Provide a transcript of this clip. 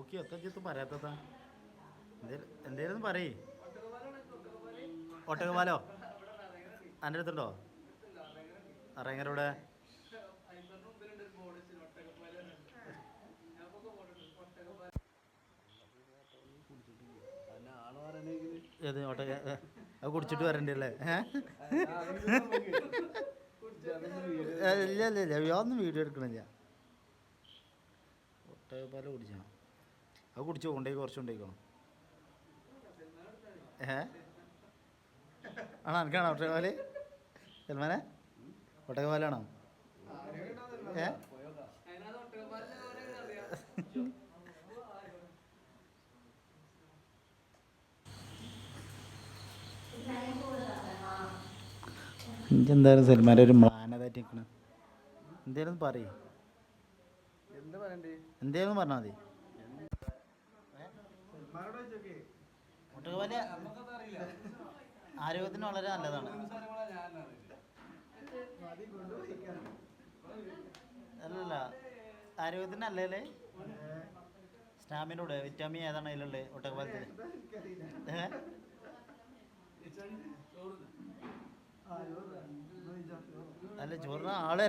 നോക്കി എത്ര ചെത്ത് പറയാത്തതാ എന്തേലും പറയേ ഒട്ടകപാലോ എൻ്റെ അടുത്തുണ്ടോ അറിയങ്ങരൂടെ ഏത് ഒട്ടക അത് കുടിച്ചിട്ട് വരണ്ടേ അല്ലേ ഇല്ല ഇല്ല ഇല്ല യാതൊന്നും വീഡിയോ എടുക്കണില്ല ഒട്ടകപ്പാല കുടിച്ചാണ് അത് കുടിച്ചോ കൊണ്ടേക്ക് കുറച്ച് കൊണ്ടേക്കണം ആണോ എനിക്കാണോ ഒട്ടകപാല് സൽമാനെ ഒട്ടകപാലാണോ ഏ എനിക്കെന്തായാലും സൽമാൻ്റെ ഒരു മ്ലാനതായിട്ട് നിൽക്കണ എന്തേലും പറയേ എന്തേലും പറഞ്ഞാൽ മതി ഒട്ടകപാല് ആരോഗ്യത്തിന് വളരെ നല്ലതാണ് അല്ലല്ല ആരോഗ്യത്തിന് നല്ലതല്ലേ സ്റ്റാമിനൂടെ വിറ്റാമിൻ ഏതാണ് അതിലുള്ളത് ഒട്ടകപാലത്തിൽ അല്ല ചോറിന് ആളെ